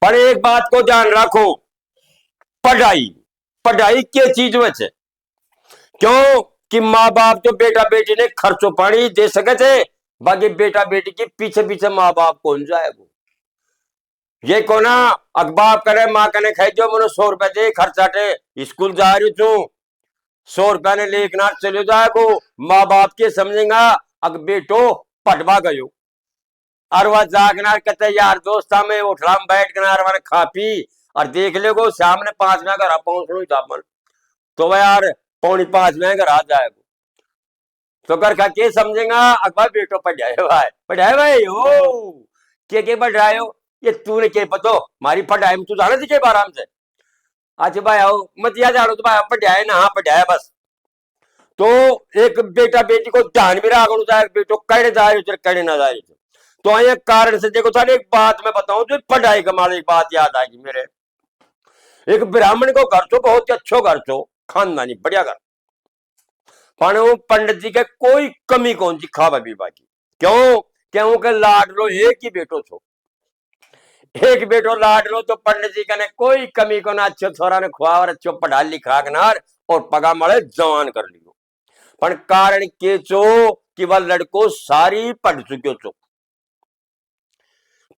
पर एक बात को ध्यान रखो, पढ़ाई पढ़ाई के चीज में से क्यों कि माँ बाप तो बेटा बेटी ने खर्चो पानी दे सके थे, बाकी बेटा बेटी के पीछे पीछे माँ बाप कौन जाएगा। ये को ना अखबार करे माँ कने खाई जो मनो 100 रुपए दे खर्चाटे स्कूल जा रही तू 100 रुपया ने लेकर चले जाएगो, माँ बाप के समझेगा अग बेटो पटवा गयो। और वह जागना कहते यार दोस्त में उठला में बैठ कर खा पी और देख ले गो सामने 5 में घर पहुंच लो मन तो वह यार 4:45 में घर आ जाएगा। तो कर खा के समझेगा अखबार बेटो पढ़ाए भाई हो के पढ़ रहा हो ये तूने के पतो मारी पढ़ाई में तू जाना थी के आराम से। अच्छा भाई आओ मत याद जानो तो भाई पढ़ाए ना हाँ पढ़ाए बस। तो एक बेटा बेटी को ध्यान भी रखना चाहिए बेटो कड़े जा रहे कड़े ना जा रहे। तो ये कारण से देखो सर एक बात मैं बताऊं जो पढ़ाई का माल एक बात याद आएगी मेरे। एक ब्राह्मण को घर तो बहुत ही अच्छो घर तो खानदानी बढ़िया घर पर वो पंडित जी के कोई कमी कौन सी खावा पीवा की क्यों क्यों के लाड लो एक ही बेटो छो एक बेटो लाड लो तो पंडित जी का कोई कमी को ना अच्छो छोरा ने खुआ और अच्छो पढ़ा लिखा कर और पगा मड़े जवान कर लियो। पर कारण के चो कि वह लड़को सारी पढ़ चुक्यो छो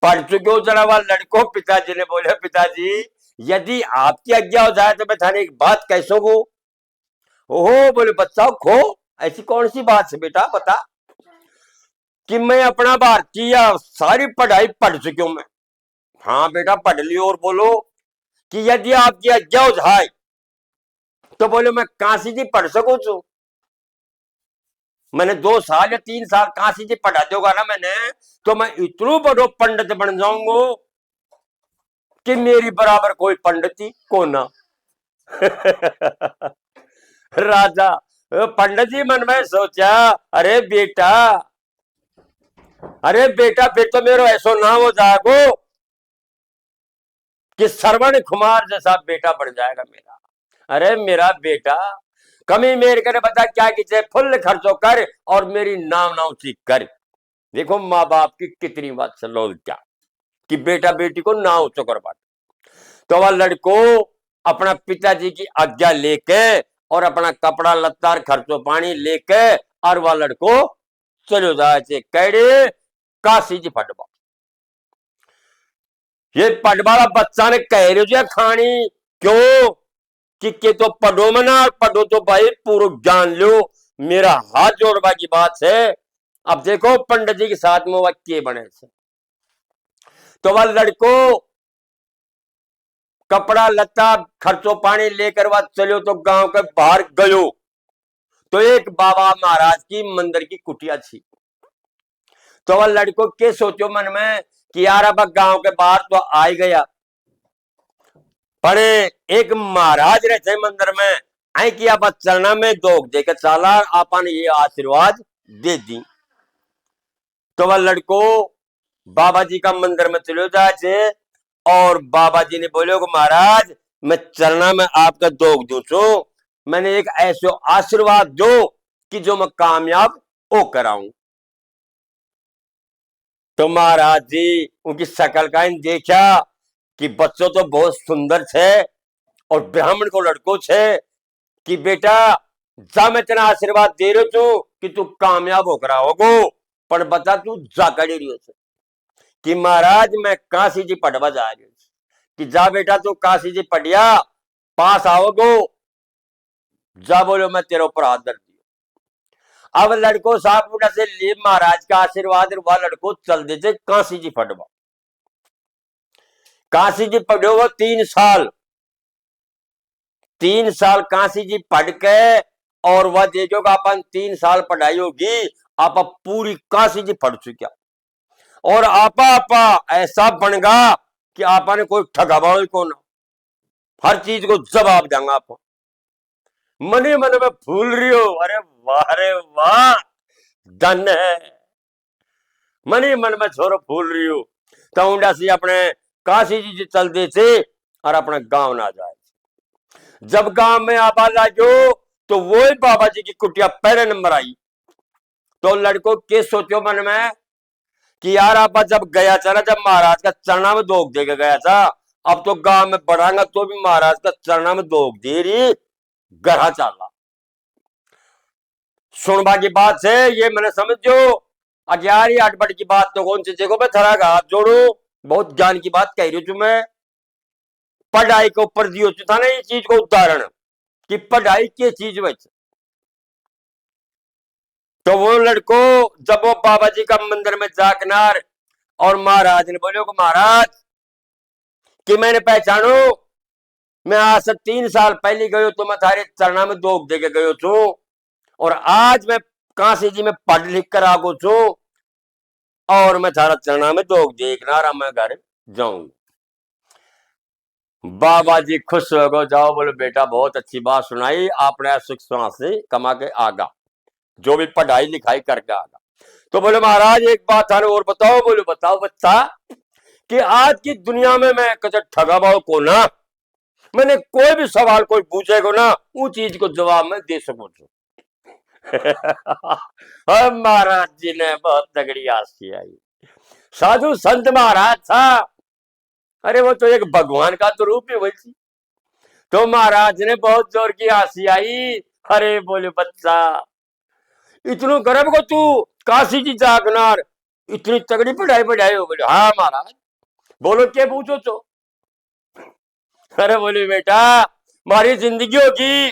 पढ़ चुके हो जरा वह लड़को पिताजी ने बोले पिताजी यदि आपकी आज्ञा हो जाए तो मैं थाने एक बात कह सकूं। ओहो बोले बच्चा खो ऐसी कौन सी बात है बेटा बता कि मैं अपना भारतीय सारी पढ़ाई पढ़ चुकी हूं मैं। हाँ बेटा पढ़ लियो और बोलो कि यदि आपकी आज्ञा हो जाए तो बोले मैं काशी जी पढ़ सकूं छू। मैंने 2 साल या 3 साल काशी जी पढ़ा दोगा ना मैंने तो मैं इतनो बड़ो पंडित बन जाऊंगा कि मेरी बराबर कोई पंडित ही को ना। राजा पंडित जी मन में सोचा अरे बेटा फिर तो मेरा ऐसा ना हो जाएगो कि श्रवण कुमार जैसा बेटा बढ़ जाएगा मेरा। अरे मेरा बेटा कमी मेरे करे बता क्या कीजिए फुल खर्चो कर और मेरी नाम नाम सीख कर। देखो माँ बाप की कितनी बात चलो क्या कि बेटा बेटी को ना ऊंचो कर बात। तो वह लड़को अपना पिताजी की आज्ञा लेके और अपना कपड़ा लत्ता खर्चो पानी लेके और वह लड़को चलो जाए कैडे काशी जी फटवा। ये पटवाला बच्चा ने कह रहे जो खानी क्यों कि तो पढ़ो मना पढ़ो तो भाई पूरा ज्ञान लो मेरा हाथ जोड़वा की बात है। अब देखो पंडित जी के साथ में वह के बने से तो वह लड़को कपड़ा लत्ता खर्चो पानी लेकर वह चलो तो गांव के बाहर गयो तो एक बाबा महाराज की मंदिर की कुटिया थी। तो वह लड़को के सोचो मन में कि यार अब गांव के बाहर तो आ ही गया पर एक महाराज रहते मंदिर में आई कि आप चलना में दोग देकर चला आपन ये आशीर्वाद दे दी। तो वह लड़को बाबा जी का मंदिर में चलो जाए और बाबा जी ने बोले महाराज मैं चलना में आपका दोग दू छू मैंने एक ऐसा आशीर्वाद दो कि जो मैं कामयाब हो कराऊं। तो महाराज जी उनकी शकल का देखा कि बच्चों तो बहुत सुंदर छे और ब्राह्मण को लड़को छे कि बेटा जा मैं तेरा आशीर्वाद दे रही छू कि तू कामयाब होकर होगो पर बता तू जा कड़ी रही हो कि महाराज मैं काशी जी पढ़वा जा रही हूं कि जा बेटा तू काशी जी पढ़िया पास आओगो जा बोलो मैं तेरे ऊपर हाथ धर दियो। अब लड़को साहब से ले महाराज का आशीर्वाद वह लड़को चल देते काशी जी पढ़वा। काशी जी पढ़ो वो 3 साल काशी जी पढ़ के और वह देखो अपन 3 साल पढ़ाई होगी आप पूरी काशी जी पढ़ चुका और आपा ऐसा बनगा कि आपने कोई ठगावा को ना हर चीज को जवाब देंगे आप मनी मन में भूल रही हो अरे वाह धन है मनी मन में छोरो भूल रही हो तो उंडा से अपने काशी जी चल दे थे और अपना गांव ना जाए। जब गांव में आबाद आजो तो वो ही बाबा जी की कुटिया पहले नंबर आई। तो लड़को के सोचो मन में कि यार आप जब गया था ना, जब महाराज का चरणा में दोग दे के गया था, अब तो गांव में बढ़ांगा तो भी महाराज का चरणा में दोग दे रही गढ़ा चाला। सुनबा की बात से ये मैंने समझो 11 8 की बात तो कौन सी जगह पे थरा का हाथ जोड़ू, बहुत ज्ञान की बात कह रही हूं मैं। पढ़ाई के ऊपर दियो था ना ये चीज को उदाहरण कि पढ़ाई की चीज में, तो वो लड़को जब वो बाबा जी का मंदिर में जाकनार और महाराज ने बोले को महाराज कि मैंने पहचानो, मैं आज से 3 साल पहले गयो तो मैं थारे चरणा में दोग दे के गयो छू, और आज मैं काशी जी में पढ़ लिख कर आगो छू, और मैं थारा चरणा में दोग देखना मैं घर जाऊंगा। बाबा जी खुश हो गो, जाओ बोले बेटा बहुत अच्छी बात सुनाई आपने, सुख से कमा के आगा, जो भी पढ़ाई लिखाई करके आगा। तो बोले महाराज एक बात है और बताओ। बोले बताओ बच्चा, कि आज की दुनिया में मैं कचा ठगा भाव को ना, मैंने कोई भी सवाल कोई पूछेगा ना वो चीज को जवाब मैं दे सकूं। महाराज जी ने बहुत तगड़ी आशी आई, साधु संत महाराज था, अरे वो तो एक भगवान का तो रूप है वैसी। तो महाराज ने बहुत जोर की हंसी आई, अरे बोले बच्चा इतनो गर्व को तू काशी जी जागनार इतनी तगड़ी पढ़ाई पढ़ाई हो। बोले हाँ महाराज। बोलो क्या पूछो तो। अरे बोले बेटा मारी जिंदगी होगी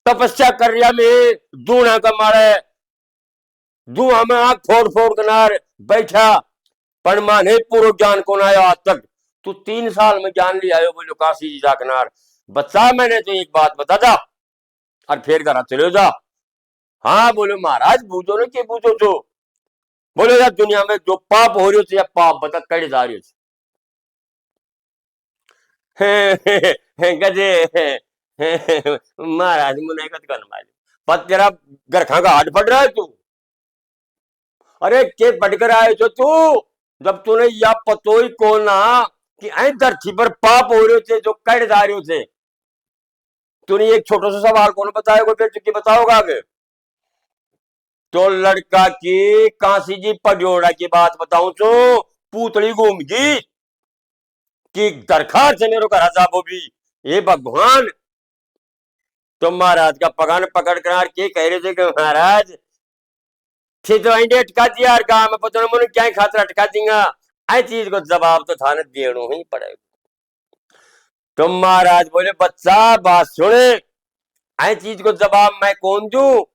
तपस्या कर रिया में दूना का मारे दुआ में आग फोड़ फोड़ कर बैठा, पर माने पूरा ज्ञान कौन आया आज तक, तू 3 साल में ज्ञान ले आयो। बोलो काशी जी जाकनार बच्चा मैंने तो एक बात बता जा और फिर घर चले जा। हाँ बोले महाराज पूछो ना क्या पूछो तो। बोले यार दुनिया में जो पाप हो रही हो या पाप बता कड़े जा रही हो। गजे महाराज मुने कत कर मारी पर तेरा घर खा का हाथ फट रहा है तू। अरे के पटकर आए जो तू, जब तूने या पतो ही को ना कि ऐ धरती पर पाप हो रहे थे जो कड़ जा रहे थे, तूने एक छोटा सा सवाल कौन बताएगा फिर चुकी बताओगा आगे। तो लड़का की काशी जी पडियोड़ा की बात बताऊं तो पूतली घूम गई कि दरखार से मेरे घर जाबो भी ये भगवान। तो महाराज का पगान पकड़ कर के कह रहे थे कि महाराज थे तो अटका दिया और गांव में पता नहीं क्या खातर अटका देंगे, आई चीज को जवाब तो थाने देना ही पड़ेगा। तो महाराज बोले बच्चा बात सुने, आई चीज को जवाब मैं कौन दू,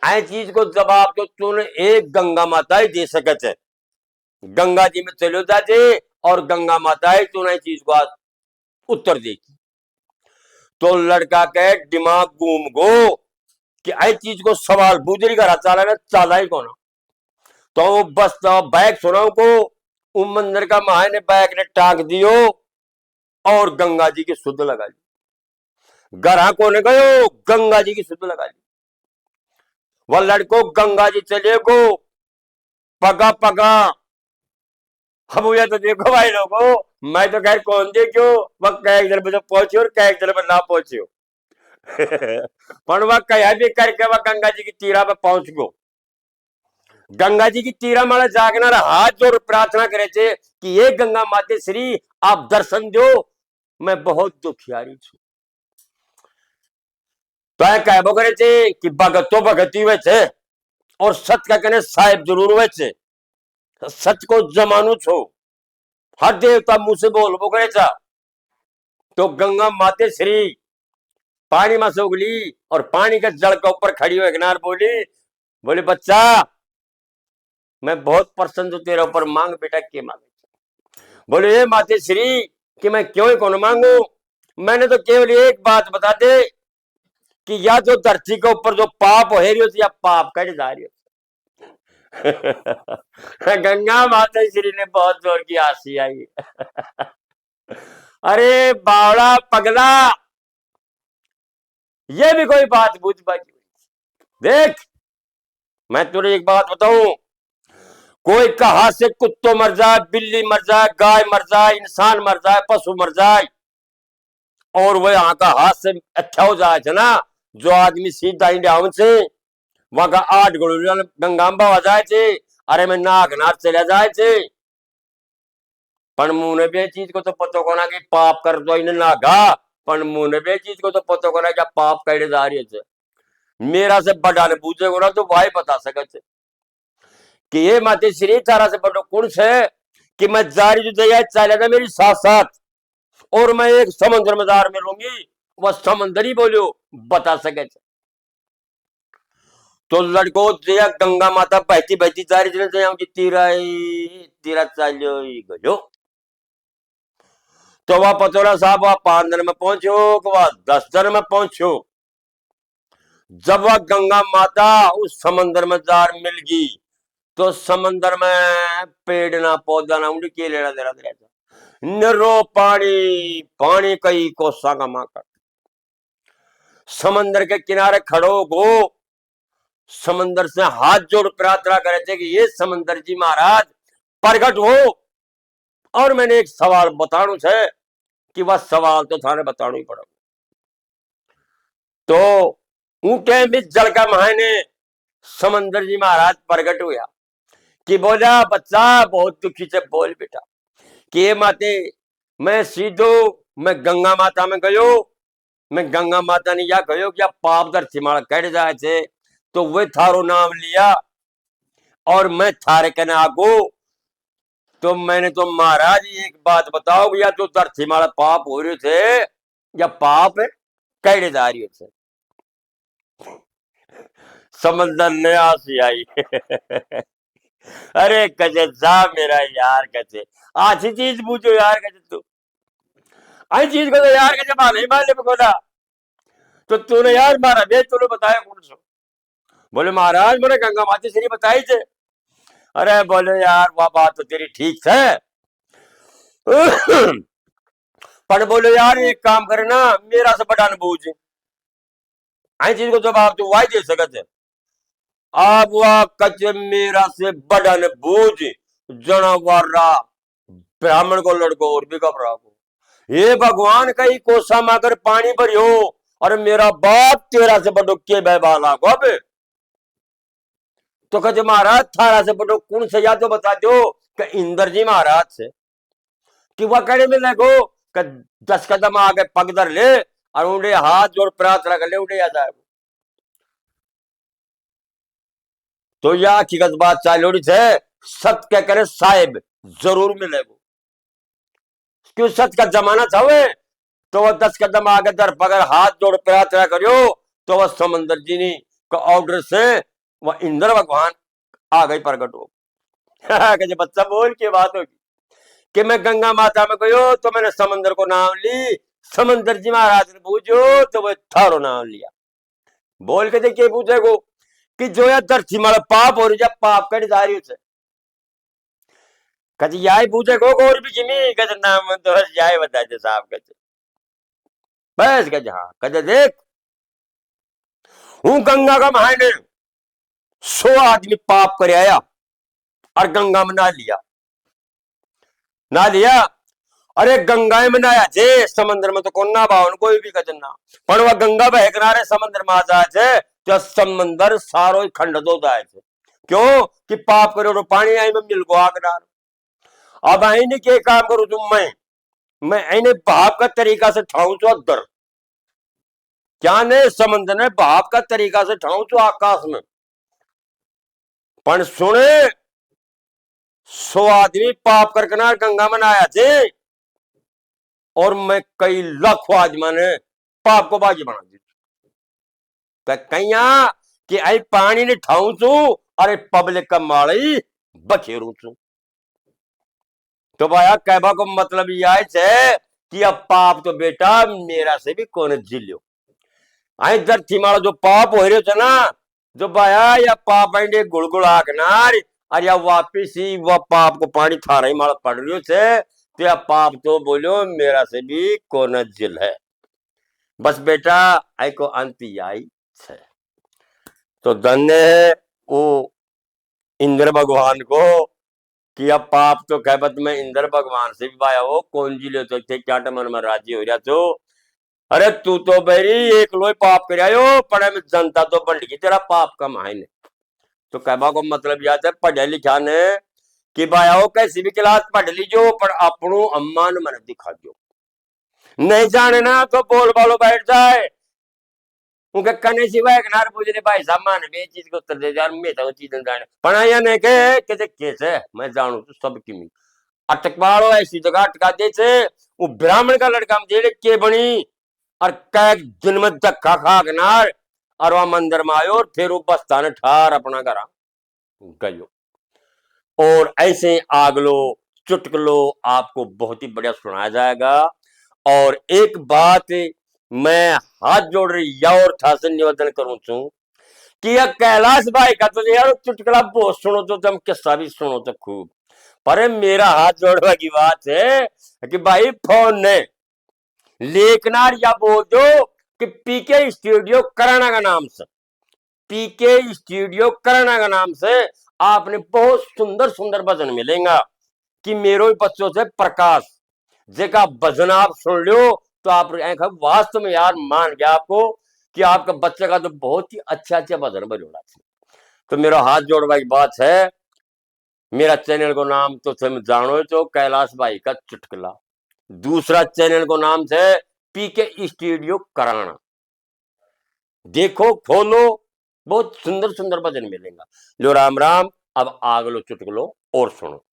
आई चीज को जवाब तो तूने एक गंगा माता ही दे सके। गंगा जी में चलो जाते और गंगा माता ही तूने चीज को उत्तर देगी। तो लड़का के दिमाग घूम गो कि आई चीज को सवाल बुजरी का चाला ने चाला ही कौन। तो बस तो बैग सुनाओ को मंदिर का महा ने बैग ने टांग दियो और गंगा जी की शुद्ध लगा ली। गरा को ने गयो गंगा जी की शुद्ध लगा ली। वह लड़को गंगा जी चले को पगा पगा। हम ये तो देखो भाई लोगों, मैं तो खैर कौन दे क्यों वह कई जन पे पहुंचे और कई जन पे ना पहुंचे। पर वह कह भी करके वह गंगा जी की तीरा पे पहुंच गो। गंगा जी की तीरा माला जागना हाथ जोड़ प्रार्थना करे थे कि ये गंगा माते श्री आप दर्शन दो, मैं बहुत दुखियारी छू। तो कहबो करे थे कि भगत तो भगती हुए थे और सच का कहने साहेब जरूर हुए थे, सच को जमानू छो हर देवता मुंह से बोलबो करे था। तो गंगा माते श्री पानी में से उगली और पानी के जल के ऊपर खड़ी हुई किनार बोली, बोले बच्चा मैं बहुत प्रसन्न हूं तेरे ऊपर, मांग बेटा के मांगे। बोले ये माते श्री कि मैं क्यों ही कौन मांगू, मैंने तो केवल एक बात बता दे कि या जो धरती के ऊपर जो पाप हो रही होती या पाप कट जा रही होती। गंगा माता श्री ने बहुत जोर की हंसी आई। अरे बावड़ा पगला ये भी कोई बात बुझ बाकी। देख मैं तुझे एक बात बताऊं, कोई कहा से कुत्तो मर जाए, बिल्ली मर जाए, गाय मर जाए, इंसान मर जाए, पशु मर जाए, और वह यहाँ का हाथ से अच्छा हो जाए थे ना, जो आदमी सीधा इंडिया से वहां का 8 गुरु गंगाम्बा आ जाए थे अरे मैं नाक नाथ चला जाए छे पण मुने बे चीज को तो पतो कोना कि पाप कर दो इन नागा पण मुने बे चीज को तो पतो कोना क्या पाप करे जा रही है। मेरा से बड़ा ने पूछे को ना तो भाई बता सके छे कि ये माते श्री तारा से बड़ो कौन से कि मैं जारी जो जया चले ना मेरी साथ साथ और मैं एक समुद्र में दार मिलूंगी वह समंदर ही बोलो बता सके छे। तो लड़को जया गंगा माता बहती बहती जा रही जया कि तीरा चालो गयो तो वह पतोरा साहब वह 5 दिन में पहुंचो वह 10 दिन में पहुंचो। जब वह गंगा माता उस समंदर में जार मिल गई तो समंदर में पेड़ ना पौधा ना उनके के लेना देना देना नरो पानी पानी कई कोसा का माकर समंदर के किनारे खड़ो गो समंदर से हाथ जोड़ प्रार्थना करे थे कि ये समंदर जी महाराज प्रकट हो और मैंने एक सवाल बताणु है कि वह सवाल तो थाने बताणु ही पड़ा। तो ऊंटे में जल का मायने समंदर जी महाराज प्रकट हुआ कि बोला बच्चा बहुत दुखी से बोल बेटा कि ये माते मैं सीधो मैं गंगा माता में गयो मैं गंगा माता ने या गयो क्या पाप धरती माला कट जाए थे तो वे थारो नाम लिया और मैं थारे कहने आगो तो मैंने तो महाराज एक बात बताओ या तो धरती माला पाप हो रहे थे या पाप कट जा रही थे। समंदर ने आंसी आई अरे कजे जा मेरा यार कजे आधी चीज पूछो यार कजे तू आई चीज को तो यार कजे नहीं मान ले बोला तो तूने यार मारा बे तूने बताया कौन सो बोले महाराज मैंने गंगा माता श्री बताई थे। अरे बोले यार वह बात तो तेरी ठीक है पर बोले यार एक काम करे ना मेरा से बड़ा न बूझ आई चीज को जवाब तो वाई दे सकते आप वह कचे मेरा से बड़ा न बूझ जनावारा ब्राह्मण को लड़को और भी घबरा को ये भगवान कई कोसा माकर पानी भरियो और मेरा बाप तेरा से बड़ो के बहबाला को अब तो कहे महाराज थारा से बड़ो कौन से या तो बता दो कि इंद्र जी महाराज से कि वह कहने में लगो कि 10 कदम आगे पग धर ले और उन्हें हाथ जोड़ प्रार्थना कर ले उन्हें याद आए तो यह हकीकत बात चालोड़ी थे सत्य क्या करे साहेब जरूर मिलेगो क्यों सत्य का जमाना था वे तो वह 10 कदम आगे दर पगर हाथ जोड़ प्रार्थना करियो तो वह समंदर जी ने का ऑर्डर से वह इंद्र भगवान आ गई प्रकट हो कि बच्चा बोल की बात होगी कि मैं गंगा माता में गयो तो मैंने समंदर को नाम ली समंदर जी महाराज ने पूछो तो वह थारो नाम लिया बोल के देखिए पूछेगो कि जो या धरती माला पाप हो रही जब पाप कट जा रही उसे कभी याई पूछे को और भी जिमी कद नाम तो याई बता दे साहब कद बस कद हाँ कद देख हूं गंगा का महाने 100 आदमी पाप कर आया और गंगा में ना लिया अरे गंगा में नहाया थे समंदर में तो कौन ना भावन कोई भी कदन ना पर वह गंगा बह किनारे समंदर में आ जाए थे तो समंदर सारो खंड दो जाए थे क्यों कि पाप करो तो पानी आई में मिल गो आगनार अब आई ने क्या काम करूं तुम मैं इन्हें भाप का तरीका से ठाऊं तो अदर क्या ने समंदर में भाप का तरीका से ठाऊं तो आकाश में पर सुने 100 आदमी पाप कर किनार गंगा में आया थे और मैं कई लाखों आदमी ने पाप को बाजी बना दी कहिया कि आई पानी ने ठाऊं छू अरे पब्लिक का माड़ी बखेरू छू तो भाया कहबा को मतलब यह है कि अब पाप तो बेटा मेरा से भी कौन झिल्यो आई धरती माला जो पाप हो रहे थे ना जो भाया या पाप आइंडे गुड़गुड़ आकनार और या वापिस ही वह पाप को पानी थारा ही माला पड़ रही थे तो या पाप तो बोलो मेरा से भी कौन झिल है बस बेटा आई को अंत आई है तो धन्य है वो इंद्र भगवान को कि अब पाप तो कहबत में इंद्र भगवान से भी पाया हो कौन जी ले तो थे क्या मन में राजी हो रहा तो अरे तू तो बेरी एक लोई पाप कर आयो पड़े में जनता तो बंट गई तेरा पाप का मायने तो कहवा को मतलब याद है पढ़े लिखा ने कि भाई आओ कैसी भी क्लास पढ़ लीजो पर अपनों अम्मा ने मन दिखा दो, नहीं जाने ना तो बोल बालो बैठ जाए उनके कने सिवाय एक नार पूछ रहे भाई सामान में चीज को उत्तर दे यार मैं तो चीज जाने पढ़ाया ने के कैसे मैं जानू तो सब की मी अटकवाड़ो ऐसी जगह अटका दे से वो ब्राह्मण का लड़का हम जेल के बनी और कै दिन में धक्का खा के नार और वह मंदिर में आयो और फिर वो बस्ता ने ठार अपना घर गयो। और ऐसे आगलो चुटकुलो आपको बहुत ही बढ़िया सुनाया जाएगा। और एक बात मैं हाथ जोड़ रही या और था से निवेदन करूं छू कि यह कैलाश भाई का तो यार चुटकुला बहुत सुनो तो तुम किस्सा भी सुनो तो खूब, पर मेरा हाथ जोड़ने की बात है कि भाई फोन ने लेखनार या बोल दो कि पीके स्टूडियो कराना का नाम से, पीके स्टूडियो कराना का नाम से आपने बहुत सुंदर सुंदर भजन मिलेगा कि मेरे बच्चों से प्रकाश जेका भजन आप सुन लो तो आप वास्तव में यार मान गया आपको कि आपका बच्चे का तो बहुत ही अच्छा अच्छा भजन बजोड़ा थी। तो मेरा हाथ जोड़वा की बात है, मेरा चैनल को नाम तो तुम जानो तो कैलाश भाई का चुटकुला, दूसरा चैनल को नाम से पीके स्टूडियो कराना, देखो खोलो बहुत सुंदर सुंदर भजन मिलेगा। लो राम राम, अब आगलो चुटकुलो और सुनो।